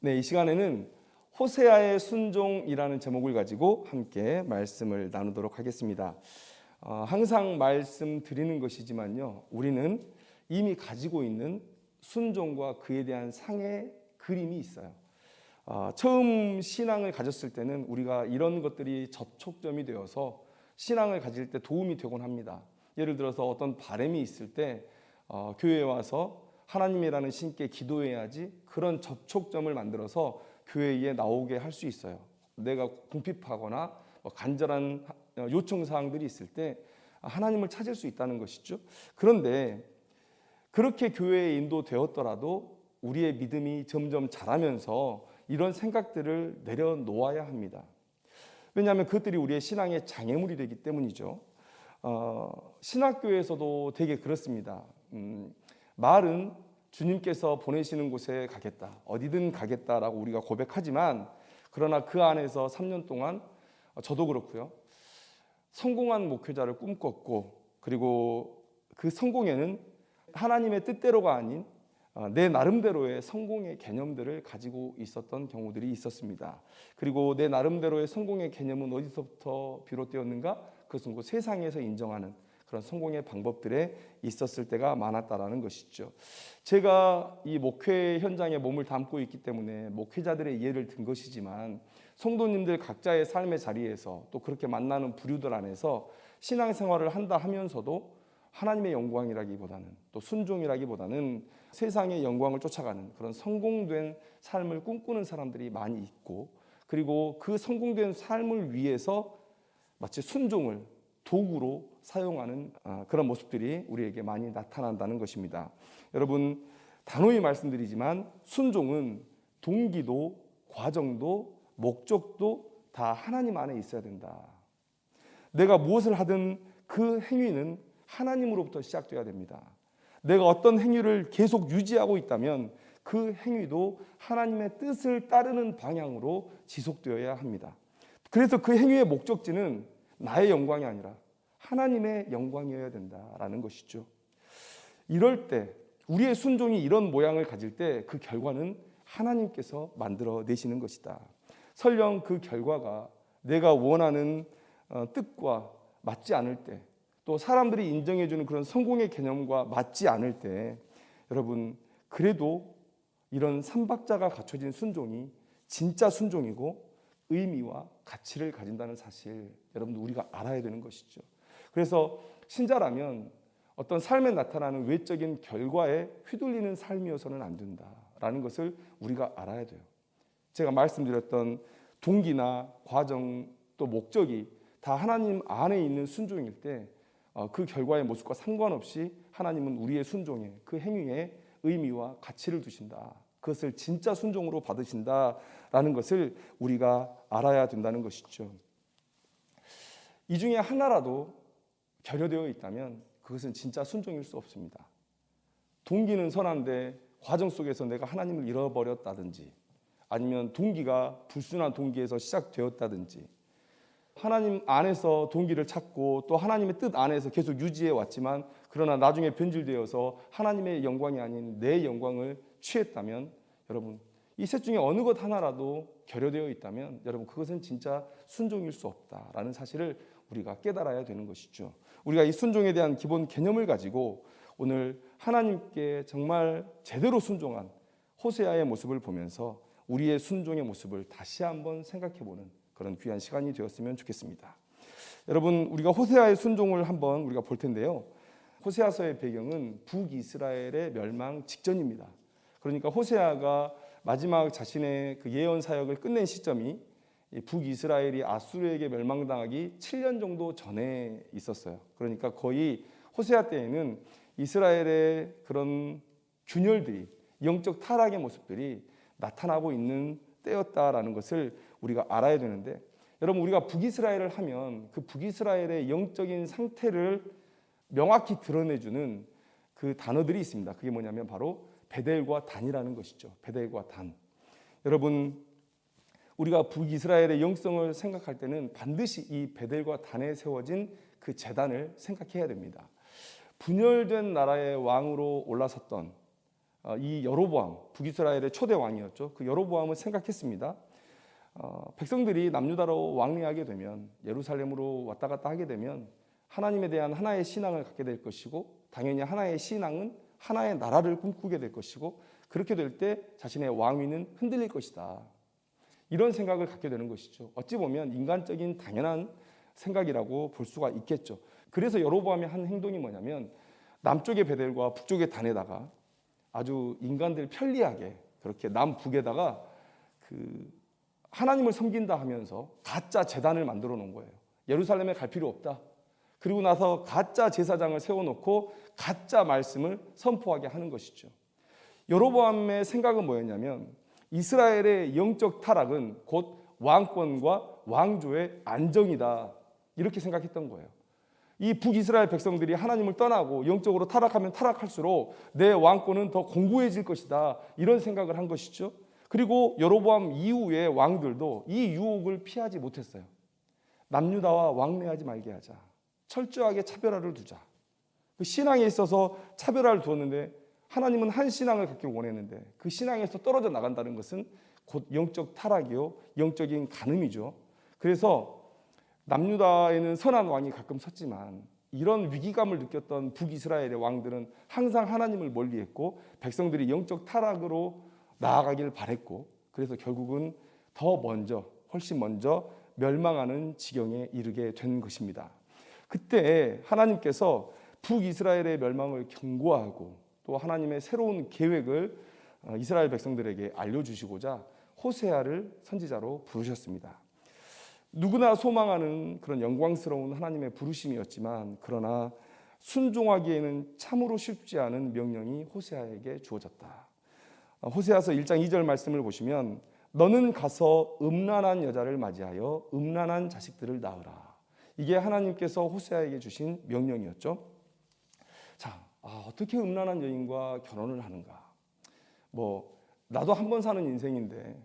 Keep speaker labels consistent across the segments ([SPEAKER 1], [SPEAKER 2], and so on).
[SPEAKER 1] 네, 이 시간에는 호세아의 순종이라는 제목을 가지고 함께 말씀을 나누도록 하겠습니다. 항상 말씀드리는 것이지만요, 우리는 이미 가지고 있는 순종과 그에 대한 상의 그림이 있어요. 처음 신앙을 가졌을 때는 우리가 이런 것들이 접촉점이 되어서 신앙을 가질 때 도움이 되곤 합니다. 예를 들어서 어떤 바람이 있을 때 교회에 와서 하나님이라는 신께 기도해야지 그런 접촉점을 만들어서 교회에 나오게 할 수 있어요. 내가 궁핍하거나 간절한 요청사항들이 있을 때 하나님을 찾을 수 있다는 것이죠. 그런데 그렇게 교회에 인도되었더라도 우리의 믿음이 점점 자라면서 이런 생각들을 내려놓아야 합니다. 왜냐하면 그것들이 우리의 신앙의 장애물이 되기 때문이죠. 신학교에서도 되게 그렇습니다. 말은 주님께서 보내시는 곳에 가겠다, 어디든 가겠다라고 우리가 고백하지만, 그러나 그 안에서 3년 동안 저도 그렇고요, 성공한 목회자를 꿈꿨고, 그리고 그 성공에는 하나님의 뜻대로가 아닌 내 나름대로의 성공의 개념들을 가지고 있었던 경우들이 있었습니다. 그리고 내 나름대로의 성공의 개념은 어디서부터 비롯되었는가? 그것은 그 세상에서 인정하는 그런 성공의 방법들에 있었을 때가 많았다라는 것이죠. 제가 이 목회 현장에 몸을 담고 있기 때문에 목회자들의 예를 든 것이지만, 성도님들 각자의 삶의 자리에서 또 그렇게 만나는 부류들 안에서 신앙생활을 한다 하면서도 하나님의 영광이라기보다는, 또 순종이라기보다는 세상의 영광을 쫓아가는 그런 성공된 삶을 꿈꾸는 사람들이 많이 있고, 그리고 그 성공된 삶을 위해서 마치 순종을 도구로 사용하는 그런 모습들이 우리에게 많이 나타난다는 것입니다. 여러분, 단호히 말씀드리지만 순종은 동기도 과정도 목적도 다 하나님 안에 있어야 된다. 내가 무엇을 하든 그 행위는 하나님으로부터 시작돼야 됩니다. 내가 어떤 행위를 계속 유지하고 있다면 그 행위도 하나님의 뜻을 따르는 방향으로 지속되어야 합니다. 그래서 그 행위의 목적지는 나의 영광이 아니라 하나님의 영광이어야 된다라는 것이죠. 이럴 때 우리의 순종이 이런 모양을 가질 때 그 결과는 하나님께서 만들어내시는 것이다. 설령 그 결과가 내가 원하는 뜻과 맞지 않을 때, 또 사람들이 인정해주는 그런 성공의 개념과 맞지 않을 때, 여러분, 그래도 이런 삼박자가 갖춰진 순종이 진짜 순종이고 의미와 가치를 가진다는 사실, 여러분들 우리가 알아야 되는 것이죠. 그래서 신자라면 어떤 삶에 나타나는 외적인 결과에 휘둘리는 삶이어서는 안 된다라는 것을 우리가 알아야 돼요. 제가 말씀드렸던 동기나 과정 또 목적이 다 하나님 안에 있는 순종일 때 그 결과의 모습과 상관없이 하나님은 우리의 순종에, 그 행위에 의미와 가치를 두신다. 그것을 진짜 순종으로 받으신다라는 것을 우리가 알아야 된다는 것이죠. 이 중에 하나라도 결여되어 있다면 그것은 진짜 순종일 수 없습니다. 동기는 선한데 과정 속에서 내가 하나님을 잃어버렸다든지, 아니면 동기가 불순한 동기에서 시작되었다든지, 하나님 안에서 동기를 찾고 또 하나님의 뜻 안에서 계속 유지해 왔지만 그러나 나중에 변질되어서 하나님의 영광이 아닌 내 영광을 취했다면, 여러분, 이 셋 중에 어느 것 하나라도 결여되어 있다면 여러분, 그것은 진짜 순종일 수 없다라는 사실을 우리가 깨달아야 되는 것이죠. 우리가 이 순종에 대한 기본 개념을 가지고 오늘 하나님께 정말 제대로 순종한 호세아의 모습을 보면서 우리의 순종의 모습을 다시 한번 생각해보는 그런 귀한 시간이 되었으면 좋겠습니다. 여러분, 우리가 호세아의 순종을 한번 우리가 볼 텐데요. 호세아서의 배경은 북이스라엘의 멸망 직전입니다. 그러니까 호세아가 마지막 자신의 그 예언 사역을 끝낸 시점이 북이스라엘이 아수르에게 멸망당하기 7년 정도 전에 있었어요. 그러니까 거의 호세아 때에는 이스라엘의 그런 균열들이, 영적 타락의 모습들이 나타나고 있는 때였다라는 것을 우리가 알아야 되는데, 여러분, 우리가 북이스라엘을 하면 그 북이스라엘의 영적인 상태를 명확히 드러내주는 그 단어들이 있습니다. 그게 뭐냐면 바로 베델과 단이라는 것이죠. 베델과 단. 여러분, 우리가 북이스라엘의 영성을 생각할 때는 반드시 이 베델과 단에 세워진 그 제단을 생각해야 됩니다. 분열된 나라의 왕으로 올라섰던 이 여로보암, 북이스라엘의 초대 왕이었죠. 그 여로보암을 생각했습니다. 백성들이 남유다로 왕래하게 되면, 예루살렘으로 왔다 갔다 하게 되면 하나님에 대한 하나의 신앙을 갖게 될 것이고, 당연히 하나의 신앙은 하나의 나라를 꿈꾸게 될 것이고, 그렇게 될 때 자신의 왕위는 흔들릴 것이다. 이런 생각을 갖게 되는 것이죠. 어찌 보면 인간적인 당연한 생각이라고 볼 수가 있겠죠. 그래서 여로보암의 한 행동이 뭐냐면, 남쪽의 베델과 북쪽의 단에다가 아주 인간들 편리하게 그렇게 남북에다가 하나님을 섬긴다 하면서 가짜 제단을 만들어 놓은 거예요. 예루살렘에 갈 필요 없다. 그리고 나서 가짜 제사장을 세워놓고 가짜 말씀을 선포하게 하는 것이죠. 여로보암의 생각은 뭐였냐면, 이스라엘의 영적 타락은 곧 왕권과 왕조의 안정이다, 이렇게 생각했던 거예요. 이 북이스라엘 백성들이 하나님을 떠나고 영적으로 타락하면 타락할수록 내 왕권은 더 공고해질 것이다, 이런 생각을 한 것이죠. 그리고 여로보암 이후의 왕들도 이 유혹을 피하지 못했어요. 남유다와 왕래하지 말게 하자, 철저하게 차별화를 두자. 그 신앙에 있어서 차별화를 두었는데, 하나님은 한 신앙을 갖기 원했는데 그 신앙에서 떨어져 나간다는 것은 곧 영적 타락이요, 영적인 간음이죠. 그래서 남유다에는 선한 왕이 가끔 섰지만, 이런 위기감을 느꼈던 북이스라엘의 왕들은 항상 하나님을 멀리했고 백성들이 영적 타락으로 나아가길 바랬고, 그래서 결국은 훨씬 먼저 멸망하는 지경에 이르게 된 것입니다. 그때 하나님께서 북이스라엘의 멸망을 경고하고 또 하나님의 새로운 계획을 이스라엘 백성들에게 알려주시고자 호세아를 선지자로 부르셨습니다. 누구나 소망하는 그런 영광스러운 하나님의 부르심이었지만, 그러나 순종하기에는 참으로 쉽지 않은 명령이 호세아에게 주어졌다. 호세아서 1장 2절 말씀을 보시면, 너는 가서 음란한 여자를 맞이하여 음란한 자식들을 낳으라. 이게 하나님께서 호세아에게 주신 명령이었죠. 자, 어떻게 음란한 여인과 결혼을 하는가? 나도 한 번 사는 인생인데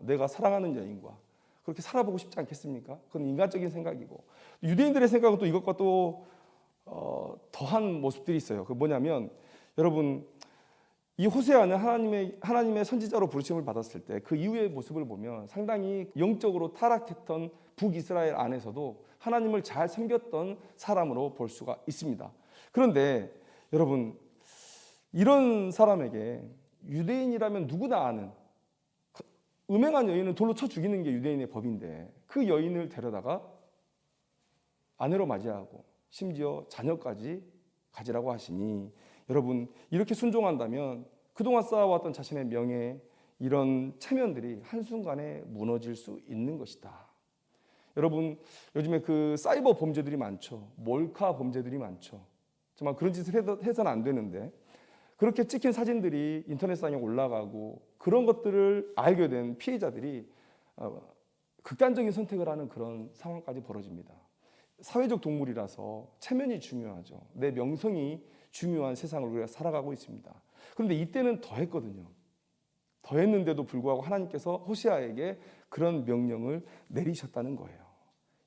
[SPEAKER 1] 내가 사랑하는 여인과 그렇게 살아보고 싶지 않겠습니까? 그건 인간적인 생각이고, 유대인들의 생각은 또 이것과 또 더한 모습들이 있어요. 그 뭐냐면, 여러분, 이 호세아는 하나님의 선지자로 부르심을 받았을 때 그 이후의 모습을 보면 상당히 영적으로 타락했던 북이스라엘 안에서도 하나님을 잘 섬겼던 사람으로 볼 수가 있습니다. 그런데 여러분, 이런 사람에게 유대인이라면 누구나 아는 음행한 여인을 돌로 쳐 죽이는 게 유대인의 법인데, 그 여인을 데려다가 아내로 맞이하고 심지어 자녀까지 가지라고 하시니, 여러분, 이렇게 순종한다면 그동안 쌓아왔던 자신의 명예, 이런 체면들이 한순간에 무너질 수 있는 것이다. 여러분, 요즘에 그 사이버 범죄들이 많죠. 몰카 범죄들이 많죠. 정말 그런 짓을 해서는 안 되는데, 그렇게 찍힌 사진들이 인터넷상에 올라가고 그런 것들을 알게 된 피해자들이 극단적인 선택을 하는 그런 상황까지 벌어집니다. 사회적 동물이라서 체면이 중요하죠. 내 명성이 중요한 세상을 우리가 살아가고 있습니다. 그런데 이때는 더했거든요. 더했는데도 불구하고 하나님께서 호세아에게 그런 명령을 내리셨다는 거예요.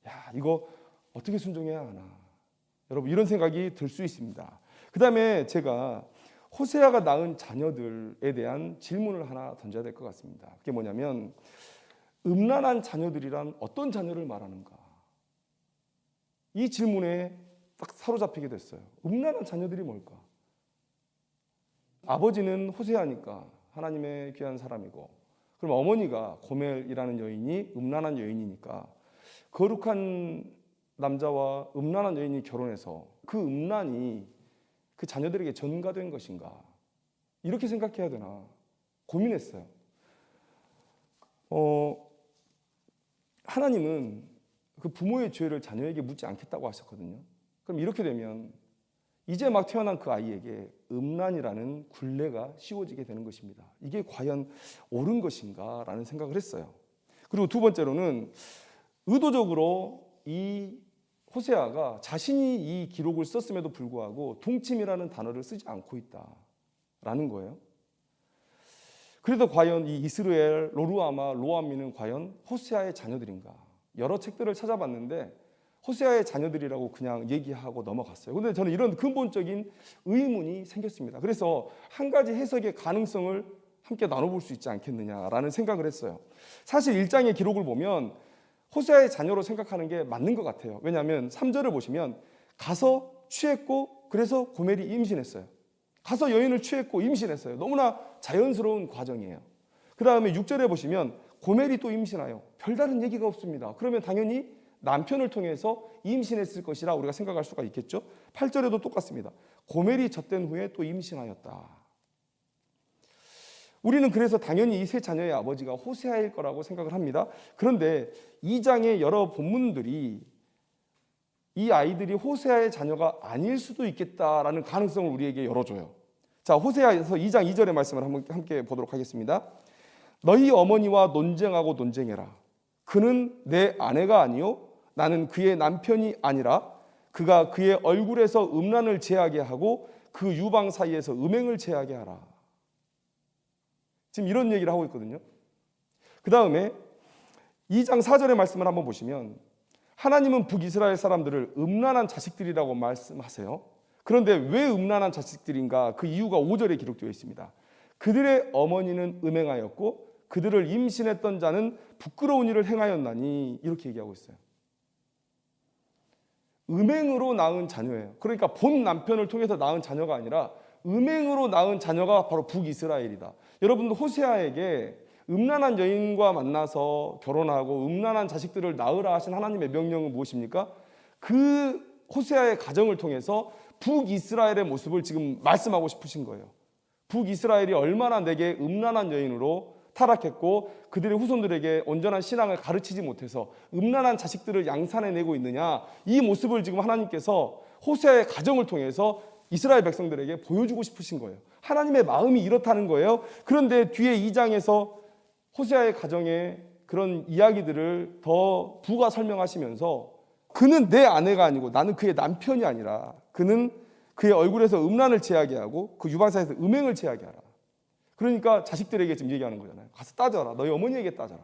[SPEAKER 1] 야, 이거 어떻게 순종해야 하나? 여러분, 이런 생각이 들 수 있습니다. 그 다음에 제가 호세아가 낳은 자녀들에 대한 질문을 하나 던져야 될 것 같습니다. 그게 뭐냐면, 음란한 자녀들이란 어떤 자녀를 말하는가? 이 질문에 딱 사로잡히게 됐어요. 음란한 자녀들이 뭘까? 아버지는 호세아니까 하나님의 귀한 사람이고, 그럼 어머니가 고멜이라는 여인이 음란한 여인이니까 거룩한 남자와 음란한 여인이 결혼해서 그 음란이 그 자녀들에게 전가된 것인가? 이렇게 생각해야 되나 고민했어요. 하나님은 그 부모의 죄를 자녀에게 묻지 않겠다고 하셨거든요. 그럼 이렇게 되면 이제 막 태어난 그 아이에게 음란이라는 굴레가 씌워지게 되는 것입니다. 이게 과연 옳은 것인가? 라는 생각을 했어요. 그리고 두 번째로는 의도적으로 이 호세아가 자신이 이 기록을 썼음에도 불구하고 동침이라는 단어를 쓰지 않고 있다라는 거예요. 그래도 과연 이 이스라엘, 로루아마, 로암미는 과연 호세아의 자녀들인가? 여러 책들을 찾아봤는데 호세아의 자녀들이라고 그냥 얘기하고 넘어갔어요. 근데 저는 이런 근본적인 의문이 생겼습니다. 그래서 한 가지 해석의 가능성을 함께 나눠볼 수 있지 않겠느냐라는 생각을 했어요. 사실 1장의 기록을 보면 호세아의 자녀로 생각하는 게 맞는 것 같아요. 왜냐하면 3절을 보시면 가서 취했고 그래서 고멜이 임신했어요. 가서 여인을 취했고 임신했어요. 너무나 자연스러운 과정이에요. 그 다음에 6절에 보시면 고멜이 또 임신하여 별다른 얘기가 없습니다. 그러면 당연히 남편을 통해서 임신했을 것이라 우리가 생각할 수가 있겠죠. 8절에도 똑같습니다. 고멜이 젖된 후에 또 임신하였다. 우리는 그래서 당연히 이 세 자녀의 아버지가 호세아일 거라고 생각을 합니다. 그런데 2장의 여러 본문들이 이 아이들이 호세아의 자녀가 아닐 수도 있겠다라는 가능성을 우리에게 열어줘요. 자, 호세아에서 2장 2절의 말씀을 함께 보도록 하겠습니다. 너희 어머니와 논쟁하고 논쟁해라. 그는 내 아내가 아니요 나는 그의 남편이 아니라 그가 그의 얼굴에서 음란을 제하게 하고 그 유방 사이에서 음행을 제하게 하라. 지금 이런 얘기를 하고 있거든요. 그 다음에 2장 4절의 말씀을 한번 보시면 하나님은 북이스라엘 사람들을 음란한 자식들이라고 말씀하세요. 그런데 왜 음란한 자식들인가? 그 이유가 5절에 기록되어 있습니다. 그들의 어머니는 음행하였고 그들을 임신했던 자는 부끄러운 일을 행하였나니 이렇게 얘기하고 있어요. 음행으로 낳은 자녀예요. 그러니까 본 남편을 통해서 낳은 자녀가 아니라 음행으로 낳은 자녀가 바로 북이스라엘이다. 여러분도 호세아에게 음란한 여인과 만나서 결혼하고 음란한 자식들을 낳으라 하신 하나님의 명령은 무엇입니까? 그 호세아의 가정을 통해서 북이스라엘의 모습을 지금 말씀하고 싶으신 거예요. 북이스라엘이 얼마나 내게 음란한 여인으로 타락했고 그들의 후손들에게 온전한 신앙을 가르치지 못해서 음란한 자식들을 양산해내고 있느냐, 이 모습을 지금 하나님께서 호세아의 가정을 통해서 이스라엘 백성들에게 보여주고 싶으신 거예요. 하나님의 마음이 이렇다는 거예요. 그런데 뒤에 2장에서 호세아의 가정의 그런 이야기들을 더 부가 설명하시면서 그는 내 아내가 아니고 나는 그의 남편이 아니라 그는 그의 얼굴에서 음란을 제하게 하고 그 유방사에서 음행을 제하게 하라. 그러니까 자식들에게 지금 얘기하는 거잖아요. 가서 따져라. 너희 어머니에게 따져라.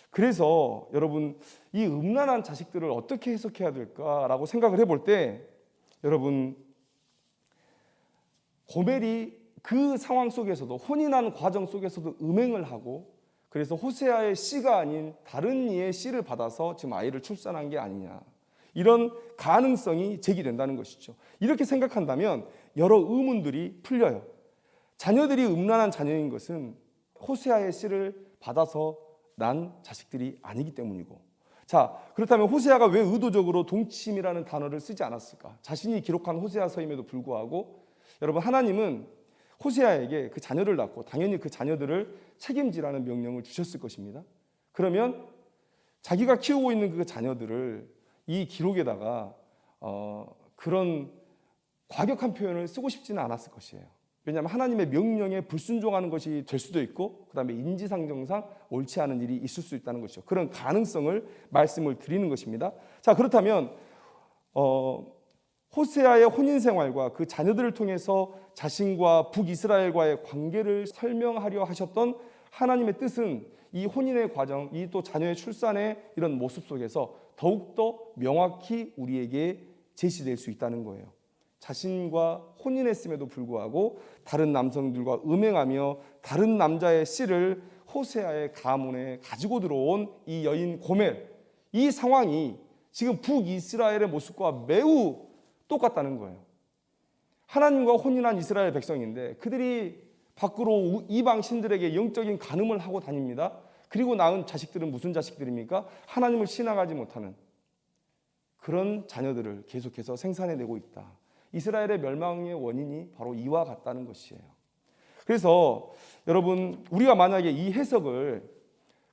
[SPEAKER 1] 그래서 여러분 이 음란한 자식들을 어떻게 해석해야 될까라고 생각을 해볼 때 여러분 고멜이 그 상황 속에서도 혼인하는 과정 속에서도 음행을 하고 그래서 호세아의 씨가 아닌 다른 이의 씨를 받아서 지금 아이를 출산한 게 아니냐, 이런 가능성이 제기된다는 것이죠. 이렇게 생각한다면 여러 의문들이 풀려요. 자녀들이 음란한 자녀인 것은 호세아의 씨를 받아서 난 자식들이 아니기 때문이고, 자, 그렇다면 호세아가 왜 의도적으로 동침이라는 단어를 쓰지 않았을까? 자신이 기록한 호세아서임에도 불구하고 여러분 하나님은 호세아에게 그 자녀를 낳고 당연히 그 자녀들을 책임지라는 명령을 주셨을 것입니다. 그러면 자기가 키우고 있는 그 자녀들을 이 기록에다가 그런 과격한 표현을 쓰고 싶지는 않았을 것이에요. 왜냐하면 하나님의 명령에 불순종하는 것이 될 수도 있고 그 다음에 인지상정상 옳지 않은 일이 있을 수 있다는 것이죠. 그런 가능성을 말씀을 드리는 것입니다. 자, 그렇다면 호세아의 혼인 생활과 그 자녀들을 통해서 자신과 북이스라엘과의 관계를 설명하려 하셨던 하나님의 뜻은 이 혼인의 과정, 이 또 자녀의 출산의 이런 모습 속에서 더욱더 명확히 우리에게 제시될 수 있다는 거예요. 자신과 혼인했음에도 불구하고 다른 남성들과 음행하며 다른 남자의 씨를 호세아의 가문에 가지고 들어온 이 여인 고멜, 이 상황이 지금 북이스라엘의 모습과 매우 똑같다는 거예요. 하나님과 혼인한 이스라엘 백성인데 그들이 밖으로 이방 신들에게 영적인 간음을 하고 다닙니다. 그리고 낳은 자식들은 무슨 자식들입니까? 하나님을 신앙하지 못하는 그런 자녀들을 계속해서 생산해내고 있다. 이스라엘의 멸망의 원인이 바로 이와 같다는 것이에요. 그래서 여러분 우리가 만약에 이 해석을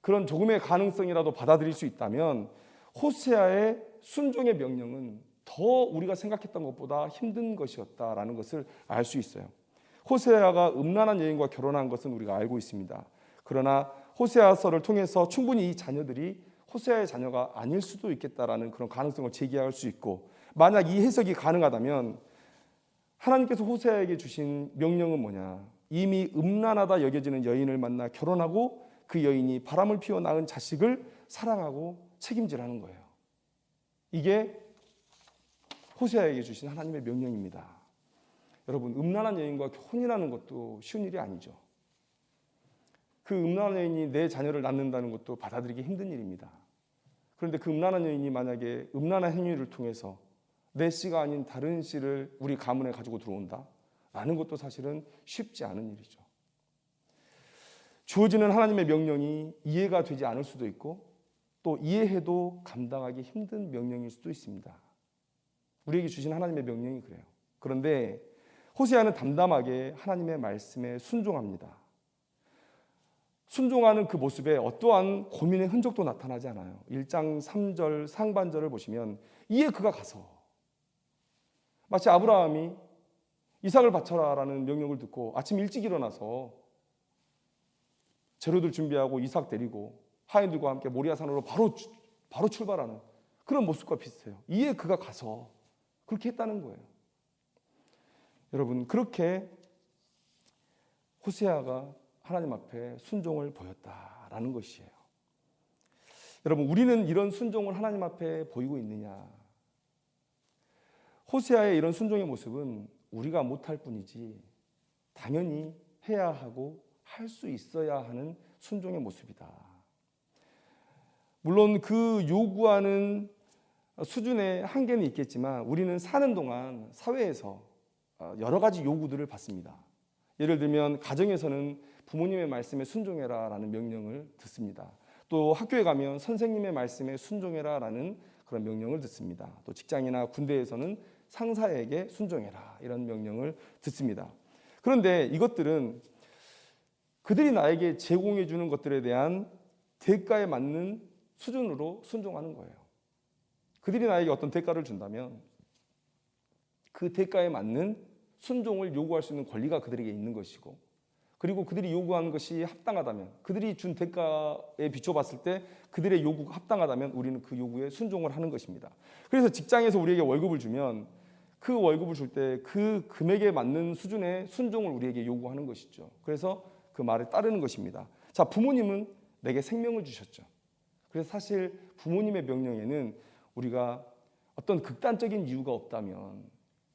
[SPEAKER 1] 그런 조금의 가능성이라도 받아들일 수 있다면 호세아의 순종의 명령은 더 우리가 생각했던 것보다 힘든 것이었다라는 것을 알 수 있어요. 호세아가 음란한 여인과 결혼한 것은 우리가 알고 있습니다. 그러나 호세아서를 통해서 충분히 이 자녀들이 호세아의 자녀가 아닐 수도 있겠다라는 그런 가능성을 제기할 수 있고, 만약 이 해석이 가능하다면 하나님께서 호세아에게 주신 명령은 뭐냐? 이미 음란하다 여겨지는 여인을 만나 결혼하고 그 여인이 바람을 피워 낳은 자식을 사랑하고 책임지라는 거예요. 이게 호세아에게 주신 하나님의 명령입니다. 여러분, 음란한 여인과 혼인하는 것도 쉬운 일이 아니죠. 그 음란한 여인이 내 자녀를 낳는다는 것도 받아들이기 힘든 일입니다. 그런데 그 음란한 여인이 만약에 음란한 행위를 통해서 내 씨가 아닌 다른 씨를 우리 가문에 가지고 들어온다 라는 것도 사실은 쉽지 않은 일이죠. 주어지는 하나님의 명령이 이해가 되지 않을 수도 있고 또 이해해도 감당하기 힘든 명령일 수도 있습니다. 우리에게 주신 하나님의 명령이 그래요. 그런데 호세아는 담담하게 하나님의 말씀에 순종합니다. 순종하는 그 모습에 어떠한 고민의 흔적도 나타나지 않아요. 1장 3절 상반절을 보시면 이에 그가 가서, 마치 아브라함이 이삭을 바쳐라라는 명령을 듣고 아침 일찍 일어나서 재료들 준비하고 이삭 데리고 하인들과 함께 모리아산으로 바로 출발하는 그런 모습과 비슷해요. 이에 그가 가서 그렇게 했다는 거예요. 여러분, 그렇게 호세아가 하나님 앞에 순종을 보였다라는 것이에요. 여러분, 우리는 이런 순종을 하나님 앞에 보이고 있느냐? 호세아의 이런 순종의 모습은 우리가 못할 뿐이지 당연히 해야 하고 할 수 있어야 하는 순종의 모습이다. 물론 그 요구하는 수준의 한계는 있겠지만 우리는 사는 동안 사회에서 여러 가지 요구들을 받습니다. 예를 들면 가정에서는 부모님의 말씀에 순종해라 라는 명령을 듣습니다. 또 학교에 가면 선생님의 말씀에 순종해라 라는 그런 명령을 듣습니다. 또 직장이나 군대에서는 상사에게 순종해라 이런 명령을 듣습니다. 그런데 이것들은 그들이 나에게 제공해 주는 것들에 대한 대가에 맞는 수준으로 순종하는 거예요. 그들이 나에게 어떤 대가를 준다면 그 대가에 맞는 순종을 요구할 수 있는 권리가 그들에게 있는 것이고, 그리고 그들이 요구하는 것이 합당하다면, 그들이 준 대가에 비춰봤을 때 그들의 요구가 합당하다면 우리는 그 요구에 순종을 하는 것입니다. 그래서 직장에서 우리에게 월급을 주면 그 월급을 줄 때 그 금액에 맞는 수준의 순종을 우리에게 요구하는 것이죠. 그래서 그 말에 따르는 것입니다. 자, 부모님은 내게 생명을 주셨죠. 그래서 사실 부모님의 명령에는 우리가 어떤 극단적인 이유가 없다면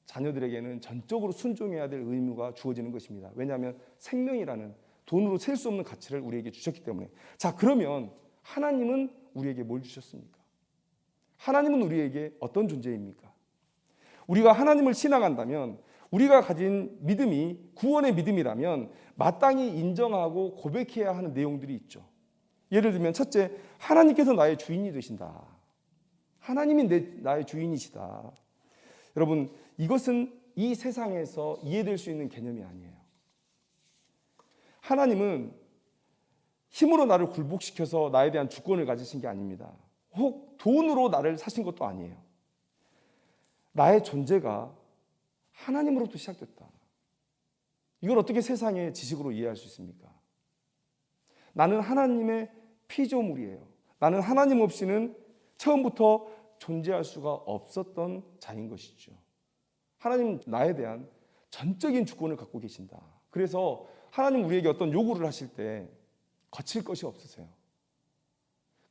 [SPEAKER 1] 자녀들에게는 전적으로 순종해야 될 의무가 주어지는 것입니다. 왜냐하면 생명이라는 돈으로 셀 수 없는 가치를 우리에게 주셨기 때문에. 자, 그러면 하나님은 우리에게 뭘 주셨습니까? 하나님은 우리에게 어떤 존재입니까? 우리가 하나님을 신앙한다면, 우리가 가진 믿음이 구원의 믿음이라면 마땅히 인정하고 고백해야 하는 내용들이 있죠. 예를 들면 첫째, 하나님께서 나의 주인이 되신다. 하나님이 나의 주인이시다. 여러분, 이것은 이 세상에서 이해될 수 있는 개념이 아니에요. 하나님은 힘으로 나를 굴복시켜서 나에 대한 주권을 가지신 게 아닙니다. 혹 돈으로 나를 사신 것도 아니에요. 나의 존재가 하나님으로부터 시작됐다. 이걸 어떻게 세상의 지식으로 이해할 수 있습니까? 나는 하나님의 피조물이에요. 나는 하나님 없이는 처음부터 존재할 수가 없었던 자인 것이죠. 하나님 나에 대한 전적인 주권을 갖고 계신다. 그래서 하나님 우리에게 어떤 요구를 하실 때 거칠 것이 없으세요.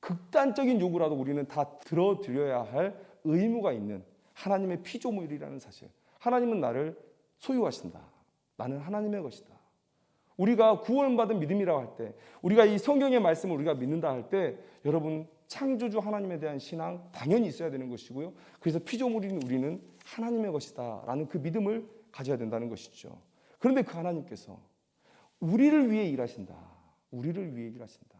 [SPEAKER 1] 극단적인 요구라도 우리는 다 들어드려야 할 의무가 있는 하나님의 피조물이라는 사실. 하나님은 나를 소유하신다. 나는 하나님의 것이다. 우리가 구원받은 믿음이라고 할 때, 우리가 이 성경의 말씀을 우리가 믿는다 할 때, 여러분 창조주 하나님에 대한 신앙 당연히 있어야 되는 것이고요. 그래서 피조물인 우리는 하나님의 것이다 라는 그 믿음을 가져야 된다는 것이죠. 그런데 그 하나님께서 우리를 위해 일하신다. 우리를 위해 일하신다.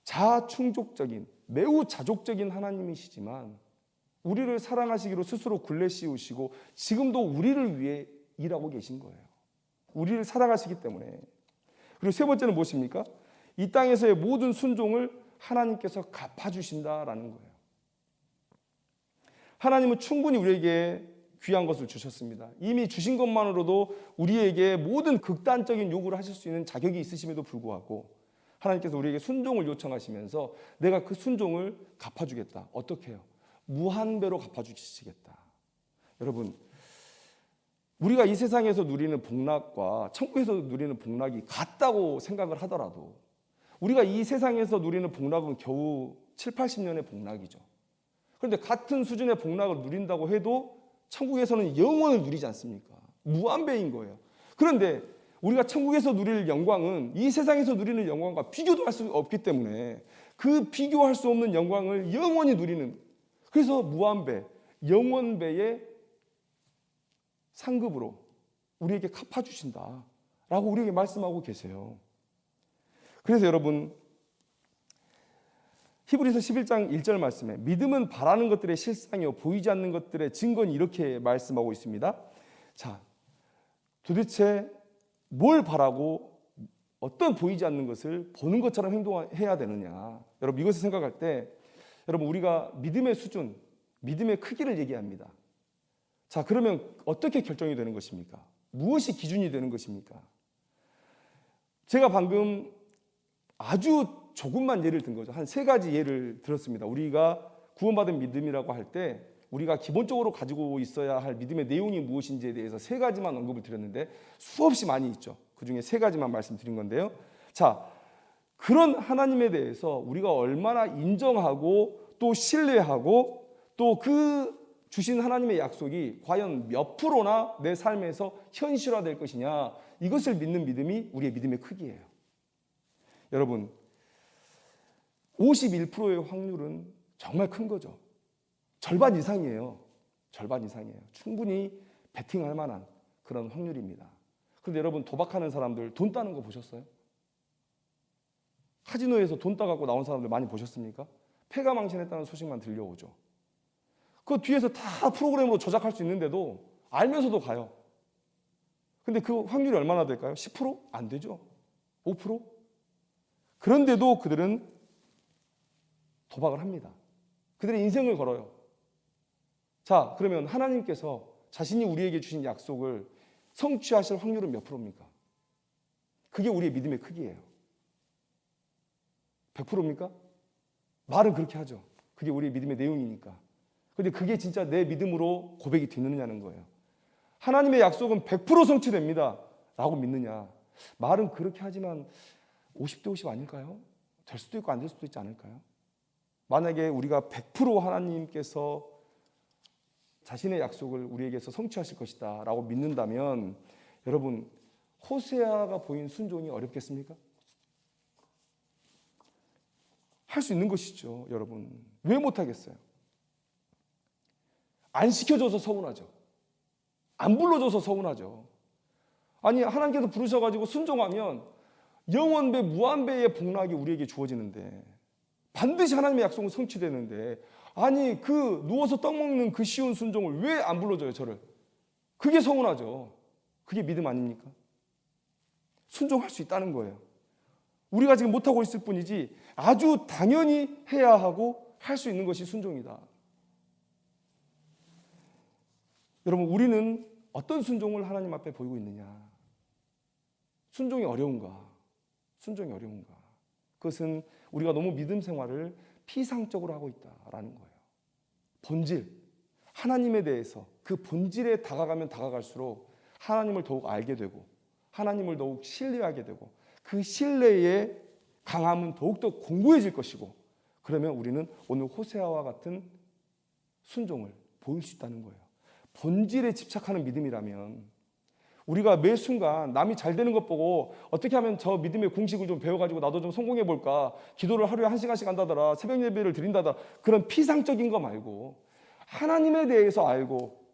[SPEAKER 1] 자충족적인, 매우 자족적인 하나님이시지만 우리를 사랑하시기로 스스로 굴레 씌우시고 지금도 우리를 위해 일하고 계신 거예요. 우리를 사랑하시기 때문에. 그리고 세 번째는 무엇입니까? 이 땅에서의 모든 순종을 하나님께서 갚아주신다라는 거예요. 하나님은 충분히 우리에게 귀한 것을 주셨습니다. 이미 주신 것만으로도 우리에게 모든 극단적인 요구를 하실 수 있는 자격이 있으심에도 불구하고 하나님께서 우리에게 순종을 요청하시면서 내가 그 순종을 갚아주겠다. 어떻게 해요? 무한배로 갚아주시겠다. 여러분, 우리가 이 세상에서 누리는 복락과 천국에서 누리는 복락이 같다고 생각을 하더라도 우리가 이 세상에서 누리는 복락은 겨우 7, 80년의 복락이죠. 그런데 같은 수준의 복락을 누린다고 해도 천국에서는 영원을 누리지 않습니까? 무한배인 거예요. 그런데 우리가 천국에서 누릴 영광은 이 세상에서 누리는 영광과 비교도 할 수 없기 때문에 그 비교할 수 없는 영광을 영원히 누리는, 그래서 무한배, 영원배의 상급으로 우리에게 갚아주신다라고 우리에게 말씀하고 계세요. 그래서 여러분, 히브리서 11장 1절 말씀에 믿음은 바라는 것들의 실상이요 보이지 않는 것들의 증거니, 이렇게 말씀하고 있습니다. 자, 도대체 뭘 바라고 어떤 보이지 않는 것을 보는 것처럼 행동해야 되느냐? 여러분, 이것을 생각할 때 여러분, 우리가 믿음의 수준, 믿음의 크기를 얘기합니다. 자, 그러면 어떻게 결정이 되는 것입니까? 무엇이 기준이 되는 것입니까? 제가 방금 아주 조금만 예를 든 거죠. 한 3가지 예를 들었습니다. 우리가 구원받은 믿음이라고 할 때 우리가 기본적으로 가지고 있어야 할 믿음의 내용이 무엇인지에 대해서 3가지만 언급을 드렸는데 수없이 많이 있죠. 그중에 3가지만 말씀드린 건데요. 자, 그런 하나님에 대해서 우리가 얼마나 인정하고 또 신뢰하고 또 그 주신 하나님의 약속이 과연 몇 프로나 내 삶에서 현실화될 것이냐, 이것을 믿는 믿음이 우리의 믿음의 크기예요. 여러분, 51%의 확률은 정말 큰 거죠. 절반 이상이에요. 절반 이상이에요. 충분히 베팅할 만한 그런 확률입니다. 그런데 여러분, 도박하는 사람들 돈 따는 거 보셨어요? 카지노에서 돈 따갖고 나온 사람들 많이 보셨습니까? 패가망신했다는 소식만 들려오죠. 그 뒤에서 다 프로그램으로 조작할 수 있는데도 알면서도 가요. 근데 그 확률이 얼마나 될까요? 10%? 안 되죠. 5%? 그런데도 그들은 도박을 합니다. 그들의 인생을 걸어요. 자, 그러면 하나님께서 자신이 우리에게 주신 약속을 성취하실 확률은 몇 프로입니까? 그게 우리의 믿음의 크기예요. 100%입니까? 말은 그렇게 하죠. 그게 우리의 믿음의 내용이니까. 그런데 그게 진짜 내 믿음으로 고백이 되느냐는 거예요. 하나님의 약속은 100% 성취됩니다 라고 믿느냐? 말은 그렇게 하지만 50대 50 아닐까요? 될 수도 있고 안 될 수도 있지 않을까요? 만약에 우리가 100% 하나님께서 자신의 약속을 우리에게서 성취하실 것이다 라고 믿는다면, 여러분, 호세아가 보인 순종이 어렵겠습니까? 할 수 있는 것이죠. 여러분, 왜 못하겠어요? 안 시켜줘서 서운하죠. 안 불러줘서 서운하죠. 아니, 하나님께서 부르셔가지고 순종하면 영원배 무한배의 복락이 우리에게 주어지는데, 반드시 하나님의 약속은 성취되는데, 아니 그 누워서 떡 먹는 그 쉬운 순종을 왜 안 불러줘요, 저를? 그게 서운하죠. 그게 믿음 아닙니까? 순종할 수 있다는 거예요. 우리가 지금 못하고 있을 뿐이지 아주 당연히 해야 하고 할 수 있는 것이 순종이다. 여러분, 우리는 어떤 순종을 하나님 앞에 보이고 있느냐? 순종이 어려운가? 순종이 어려운가? 그것은 우리가 너무 믿음 생활을 피상적으로 하고 있다라는 거예요. 본질, 하나님에 대해서 그 본질에 다가가면 다가갈수록 하나님을 더욱 알게 되고 하나님을 더욱 신뢰하게 되고 그 신뢰의 강함은 더욱더 공고해질 것이고, 그러면 우리는 오늘 호세아와 같은 순종을 보일 수 있다는 거예요. 본질에 집착하는 믿음이라면 우리가 매 순간 남이 잘 되는 것 보고 어떻게 하면 저 믿음의 공식을 좀 배워가지고 나도 좀 성공해 볼까, 기도를 하루에 1시간씩 한다더라, 새벽 예배를 드린다더라, 그런 피상적인 거 말고 하나님에 대해서 알고,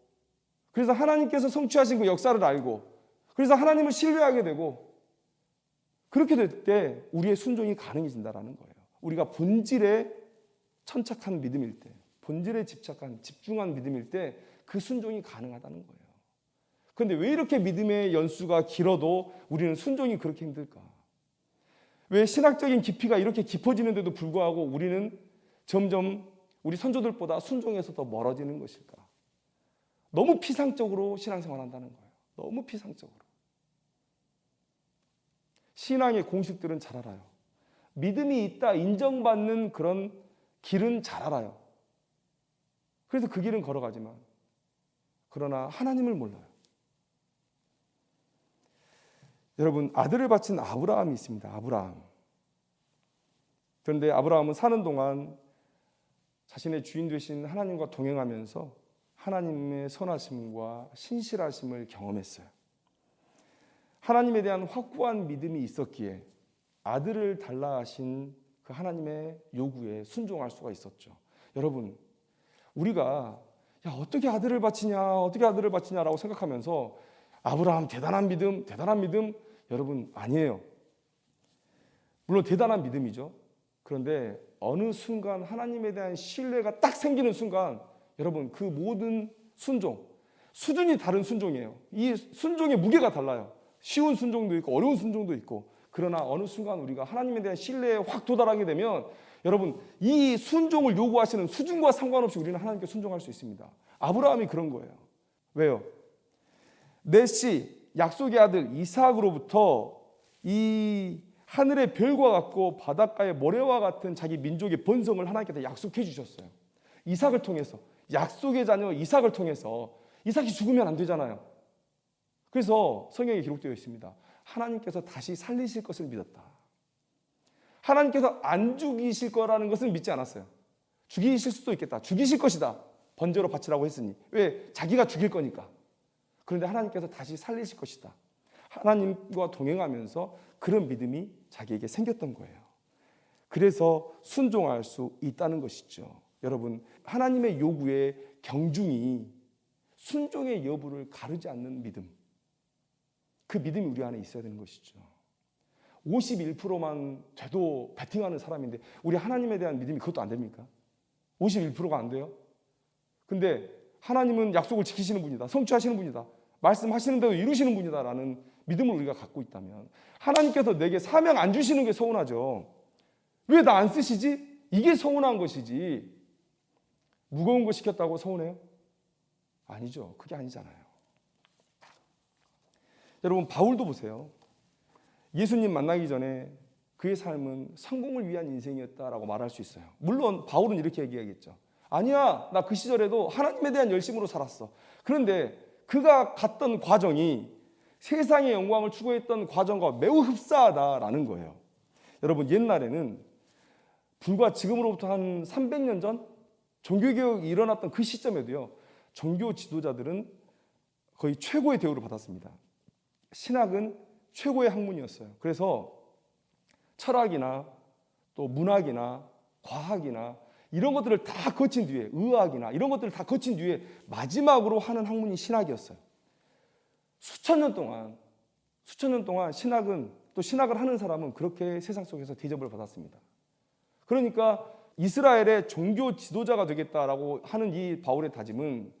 [SPEAKER 1] 그래서 하나님께서 성취하신 그 역사를 알고, 그래서 하나님을 신뢰하게 되고, 그렇게 될 때 우리의 순종이 가능해진다는 거예요. 우리가 본질에 천착한 믿음일 때, 본질에 집중한 믿음일 때 그 순종이 가능하다는 거예요. 그런데 왜 이렇게 믿음의 연수가 길어도 우리는 순종이 그렇게 힘들까? 왜 신학적인 깊이가 이렇게 깊어지는데도 불구하고 우리는 점점 우리 선조들보다 순종에서 더 멀어지는 것일까? 너무 피상적으로 신앙생활한다는 거예요. 너무 피상적으로. 신앙의 공식들은 잘 알아요. 믿음이 있다 인정받는 그런 길은 잘 알아요. 그래서 그 길은 걸어가지만, 그러나 하나님을 몰라요. 여러분, 아들을 바친 아브라함이 있습니다. 아브라함. 그런데 아브라함은 사는 동안 자신의 주인 되신 하나님과 동행하면서 하나님의 선하심과 신실하심을 경험했어요. 하나님에 대한 확고한 믿음이 있었기에 아들을 달라 하신 그 하나님의 요구에 순종할 수가 있었죠. 여러분, 우리가 어떻게 아들을 바치냐라고 생각하면서 아브라함 대단한 믿음, 여러분 아니에요. 물론 대단한 믿음이죠. 그런데 어느 순간 하나님에 대한 신뢰가 딱 생기는 순간 여러분 그 모든 순종, 수준이 다른 순종이에요. 이 순종의 무게가 달라요. 쉬운 순종도 있고 어려운 순종도 있고. 그러나 어느 순간 우리가 하나님에 대한 신뢰에 확 도달하게 되면 여러분 이 순종을 요구하시는 수준과 상관없이 우리는 하나님께 순종할 수 있습니다. 아브라함이 그런 거예요. 왜요? 넷이 약속의 아들 이삭으로부터 이 하늘의 별과 같고 바닷가의 모래와 같은 자기 민족의 번성을 하나님께서 약속해 주셨어요. 이삭을 통해서, 약속의 자녀 이삭을 통해서. 이삭이 죽으면 안 되잖아요. 그래서 성경에 기록되어 있습니다. 하나님께서 다시 살리실 것을 믿었다. 하나님께서 안 죽이실 거라는 것은 믿지 않았어요. 죽이실 수도 있겠다. 죽이실 것이다. 번제로 바치라고 했으니. 왜? 자기가 죽일 거니까. 그런데 하나님께서 다시 살리실 것이다. 하나님과 동행하면서 그런 믿음이 자기에게 생겼던 거예요. 그래서 순종할 수 있다는 것이죠. 여러분, 하나님의 요구에 경중이 순종의 여부를 가르지 않는 믿음. 그 믿음이 우리 안에 있어야 되는 것이죠. 51%만 돼도 베팅하는 사람인데 우리 하나님에 대한 믿음이 그것도 안 됩니까? 51%가 안 돼요? 근데 하나님은 약속을 지키시는 분이다. 성취하시는 분이다. 말씀하시는 대로 이루시는 분이다라는 믿음을 우리가 갖고 있다면 하나님께서 내게 사명 안 주시는 게 서운하죠. 왜 나 안 쓰시지? 이게 서운한 것이지. 무거운 거 시켰다고 서운해요? 아니죠. 그게 아니잖아요. 여러분 바울도 보세요. 예수님 만나기 전에 그의 삶은 성공을 위한 인생이었다라고 말할 수 있어요. 물론 바울은 이렇게 얘기하겠죠. 아니야, 나 그 시절에도 하나님에 대한 열심으로 살았어. 그런데 그가 갔던 과정이 세상의 영광을 추구했던 과정과 매우 흡사하다라는 거예요. 여러분 옛날에는 불과 지금으로부터 한 300년 전 종교개혁이 일어났던 그 시점에도요. 종교 지도자들은 거의 최고의 대우를 받았습니다. 신학은 최고의 학문이었어요. 그래서 철학이나 또 문학이나 과학이나 이런 것들을 다 거친 뒤에 의학이나 이런 것들을 다 거친 뒤에 마지막으로 하는 학문이 신학이었어요. 수천 년 동안 신학은 또 신학을 하는 사람은 그렇게 세상 속에서 대접을 받았습니다. 그러니까 이스라엘의 종교 지도자가 되겠다라고 하는 이 바울의 다짐은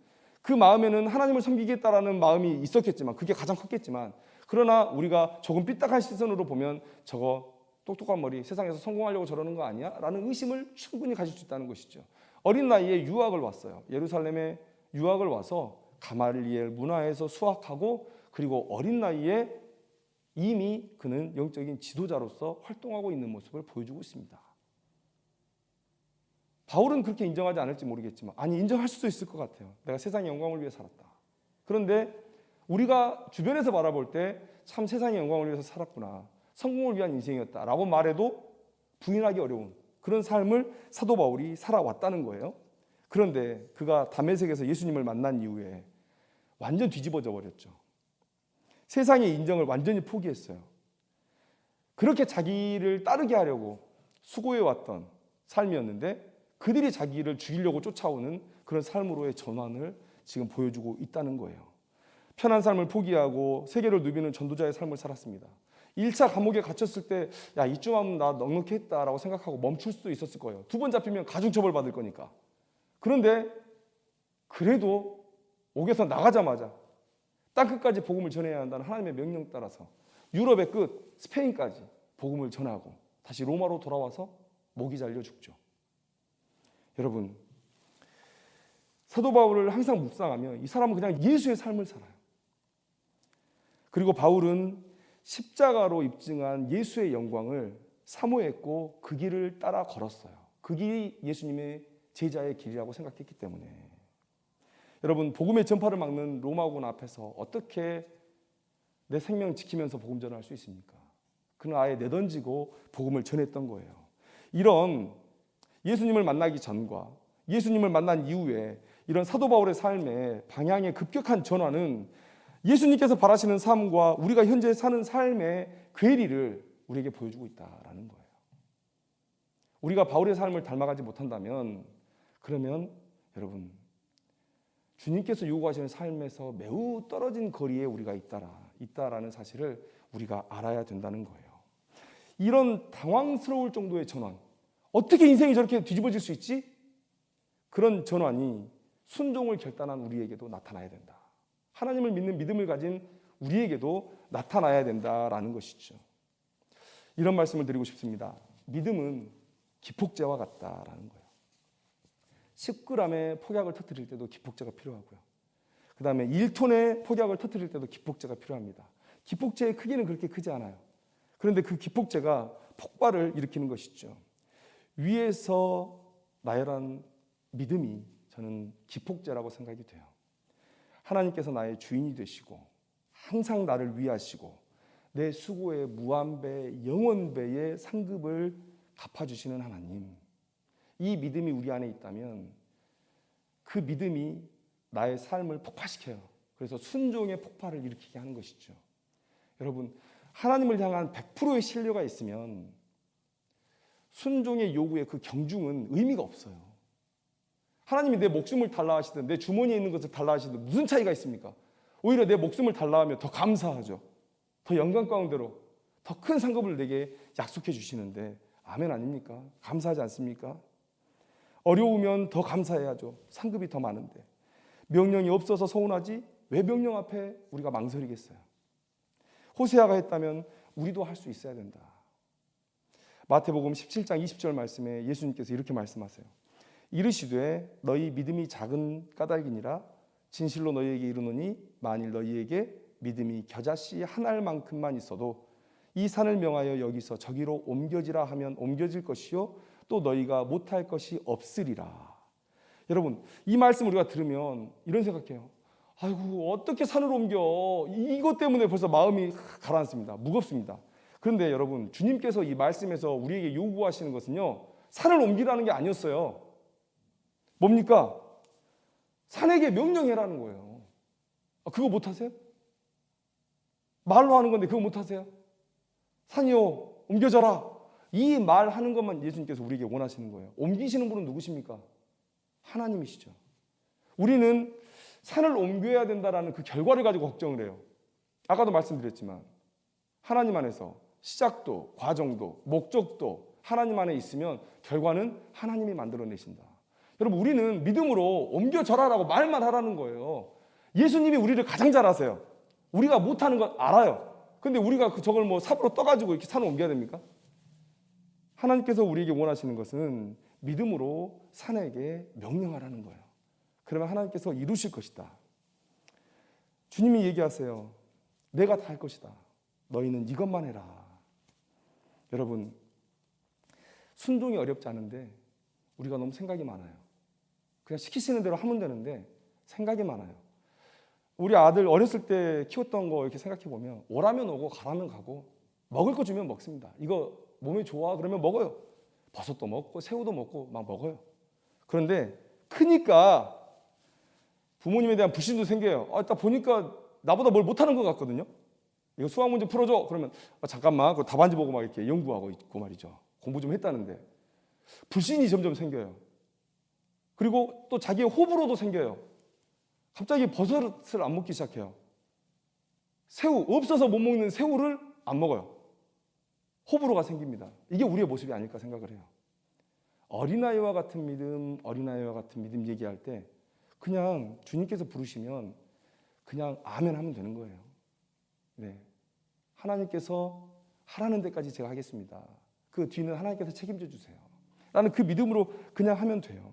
[SPEAKER 1] 그 마음에는 하나님을 섬기겠다라는 마음이 있었겠지만 그게 가장 컸겠지만 그러나 우리가 조금 삐딱한 시선으로 보면 저거 똑똑한 머리 세상에서 성공하려고 저러는 거 아니야? 라는 의심을 충분히 가질 수 있다는 것이죠. 어린 나이에 유학을 왔어요. 예루살렘에 유학을 와서 가말리엘 문화에서 수학하고 그리고 어린 나이에 이미 그는 영적인 지도자로서 활동하고 있는 모습을 보여주고 있습니다. 바울은 그렇게 인정하지 않을지 모르겠지만 아니 인정할 수도 있을 것 같아요. 내가 세상의 영광을 위해 살았다. 그런데 우리가 주변에서 바라볼 때 참 세상의 영광을 위해서 살았구나. 성공을 위한 인생이었다라고 말해도 부인하기 어려운 그런 삶을 사도 바울이 살아왔다는 거예요. 그런데 그가 다메섹에서 예수님을 만난 이후에 완전 뒤집어져 버렸죠. 세상의 인정을 완전히 포기했어요. 그렇게 자기를 따르게 하려고 수고해왔던 삶이었는데 그들이 자기를 죽이려고 쫓아오는 그런 삶으로의 전환을 지금 보여주고 있다는 거예요. 편한 삶을 포기하고 세계를 누비는 전도자의 삶을 살았습니다. 1차 감옥에 갇혔을 때 야 이쯤 하면 나 넉넉히 했다라고 생각하고 멈출 수도 있었을 거예요. 2번 잡히면 가중처벌 받을 거니까. 그런데 그래도 옥에서 나가자마자 땅끝까지 복음을 전해야 한다는 하나님의 명령 따라서 유럽의 끝 스페인까지 복음을 전하고 다시 로마로 돌아와서 목이 잘려 죽죠. 여러분 사도 바울을 항상 묵상하면 이 사람은 그냥 예수의 삶을 살아요. 그리고 바울은 십자가로 입증한 예수의 영광을 사모했고 그 길을 따라 걸었어요. 그 길이 예수님의 제자의 길이라고 생각했기 때문에 여러분 복음의 전파를 막는 로마군 앞에서 어떻게 내 생명 지키면서 복음 전할 수 있습니까? 그는 아예 내던지고 복음을 전했던 거예요. 이런 예수님을 만나기 전과 예수님을 만난 이후에 이런 사도 바울의 삶의 방향의 급격한 전환은 예수님께서 바라시는 삶과 우리가 현재 사는 삶의 괴리를 우리에게 보여주고 있다라는 거예요. 우리가 바울의 삶을 닮아가지 못한다면 그러면 여러분 주님께서 요구하시는 삶에서 매우 떨어진 거리에 우리가 있다라는 사실을 우리가 알아야 된다는 거예요. 이런 당황스러울 정도의 전환, 어떻게 인생이 저렇게 뒤집어질 수 있지? 그런 전환이 순종을 결단한 우리에게도 나타나야 된다. 하나님을 믿는 믿음을 가진 우리에게도 나타나야 된다라는 것이죠. 이런 말씀을 드리고 싶습니다. 믿음은 기폭제와 같다라는 거예요. 10g의 폭약을 터뜨릴 때도 기폭제가 필요하고요. 그 다음에 1톤의 폭약을 터뜨릴 때도 기폭제가 필요합니다. 기폭제의 크기는 그렇게 크지 않아요. 그런데 그 기폭제가 폭발을 일으키는 것이죠. 위에서 나열한 믿음이 저는 기폭제라고 생각이 돼요. 하나님께서 나의 주인이 되시고 항상 나를 위하시고 내 수고의 무한배, 영원배의 상급을 갚아주시는 하나님. 이 믿음이 우리 안에 있다면 그 믿음이 나의 삶을 폭발시켜요. 그래서 순종의 폭발을 일으키게 하는 것이죠. 여러분, 하나님을 향한 100%의 신뢰가 있으면 순종의 요구의 그 경중은 의미가 없어요. 하나님이 내 목숨을 달라 하시든 내 주머니에 있는 것을 달라 하시든 무슨 차이가 있습니까? 오히려 내 목숨을 달라 하면 더 감사하죠. 더 영광 가운데로 더 큰 상급을 내게 약속해 주시는데 아멘 아닙니까? 감사하지 않습니까? 어려우면 더 감사해야죠. 상급이 더 많은데. 명령이 없어서 서운하지 왜 명령 앞에 우리가 망설이겠어요? 호세아가 했다면 우리도 할 수 있어야 된다. 마태복음 17장 20절 말씀에 예수님께서 이렇게 말씀하세요. 이르시되 너희 믿음이 작은 까닭이니라 진실로 너희에게 이르노니 만일 너희에게 믿음이 겨자씨 한 알만큼만 있어도 이 산을 명하여 여기서 저기로 옮겨지라 하면 옮겨질 것이요 또 너희가 못할 것이 없으리라. 여러분, 이 말씀 우리가 들으면 이런 생각해요. 아이고, 어떻게 산을 옮겨? 이것 때문에 벌써 마음이 가라앉습니다. 무겁습니다. 그런데 여러분, 주님께서 이 말씀에서 우리에게 요구하시는 것은요, 산을 옮기라는 게 아니었어요. 뭡니까? 산에게 명령해라는 거예요. 그거 못하세요? 말로 하는 건데 그거 못하세요? 산이요, 옮겨져라. 이 말하는 것만 예수님께서 우리에게 원하시는 거예요. 옮기시는 분은 누구십니까? 하나님이시죠. 우리는 산을 옮겨야 된다라는 그 결과를 가지고 걱정을 해요. 아까도 말씀드렸지만 하나님 안에서 시작도, 과정도, 목적도 하나님 안에 있으면 결과는 하나님이 만들어내신다. 여러분, 우리는 믿음으로 옮겨져라라고 말만 하라는 거예요. 예수님이 우리를 가장 잘 아세요. 우리가 못하는 건 알아요. 근데 우리가 저걸 뭐 삽으로 떠가지고 이렇게 산을 옮겨야 됩니까? 하나님께서 우리에게 원하시는 것은 믿음으로 산에게 명령하라는 거예요. 그러면 하나님께서 이루실 것이다. 주님이 얘기하세요. 내가 다 할 것이다. 너희는 이것만 해라. 여러분, 순종이 어렵지 않은데 우리가 너무 생각이 많아요. 그냥 시키시는 대로 하면 되는데 생각이 많아요. 우리 아들 어렸을 때 키웠던 거 이렇게 생각해 보면 오라면 오고 가라면 가고 먹을 거 주면 먹습니다. 이거 몸에 좋아 그러면 먹어요. 버섯도 먹고 새우도 먹고 막 먹어요. 그런데 크니까 부모님에 대한 불신도 생겨요. 딱 보니까 나보다 뭘 못하는 것 같거든요. 이거 수학 문제 풀어줘. 그러면 잠깐만 그 답안지 보고 막 이렇게 연구하고 있고 말이죠. 공부 좀 했다는데 불신이 점점 생겨요. 그리고 또 자기의 호불호도 생겨요. 갑자기 버섯을 안 먹기 시작해요. 새우, 없어서 못 먹는 새우를 안 먹어요. 호불호가 생깁니다. 이게 우리의 모습이 아닐까 생각을 해요. 어린아이와 같은 믿음 얘기할 때 그냥 주님께서 부르시면 그냥 아멘 하면 되는 거예요. 네. 하나님께서 하라는 데까지 제가 하겠습니다. 그 뒤는 하나님께서 책임져 주세요. 라는 그 믿음으로 그냥 하면 돼요.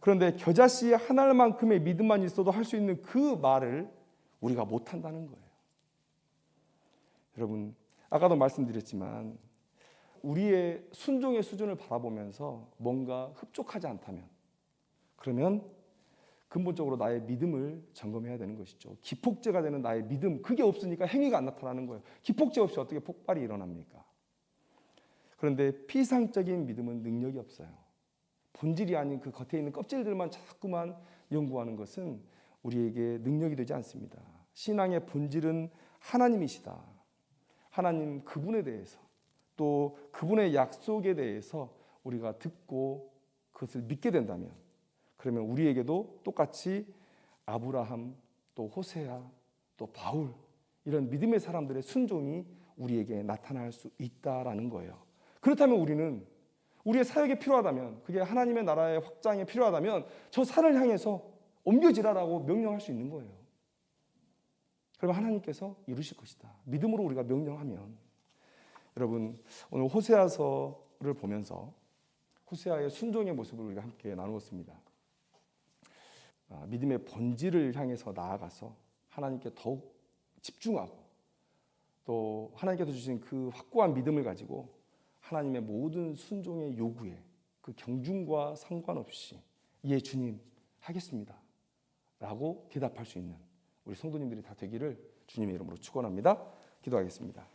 [SPEAKER 1] 그런데 겨자씨 한 알만큼의 믿음만 있어도 할 수 있는 그 말을 우리가 못한다는 거예요. 여러분, 아까도 말씀드렸지만 우리의 순종의 수준을 바라보면서 뭔가 흡족하지 않다면 그러면 근본적으로 나의 믿음을 점검해야 되는 것이죠. 기폭제가 되는 나의 믿음, 그게 없으니까 행위가 안 나타나는 거예요. 기폭제 없이 어떻게 폭발이 일어납니까? 그런데 피상적인 믿음은 능력이 없어요. 본질이 아닌 그 겉에 있는 껍질들만 자꾸만 연구하는 것은 우리에게 능력이 되지 않습니다. 신앙의 본질은 하나님이시다. 하나님 그분에 대해서 또 그분의 약속에 대해서 우리가 듣고 그것을 믿게 된다면, 그러면 우리에게도 똑같이 아브라함, 또 호세아, 또 바울, 이런 믿음의 사람들의 순종이 우리에게 나타날 수 있다라는 거예요. 그렇다면 우리는 우리의 사역이 필요하다면, 그게 하나님의 나라의 확장에 필요하다면 저 산을 향해서 옮겨지라라고 명령할 수 있는 거예요. 그러면 하나님께서 이루실 것이다. 믿음으로 우리가 명령하면. 여러분, 오늘 호세아서를 보면서 호세아의 순종의 모습을 우리가 함께 나누었습니다. 믿음의 본질을 향해서 나아가서 하나님께 더욱 집중하고, 또 하나님께서 주신 그 확고한 믿음을 가지고 하나님의 모든 순종의 요구에 그 경중과 상관없이 예 주님 하겠습니다 라고 대답할 수 있는 우리 성도님들이 다 되기를 주님의 이름으로 축원합니다. 기도하겠습니다.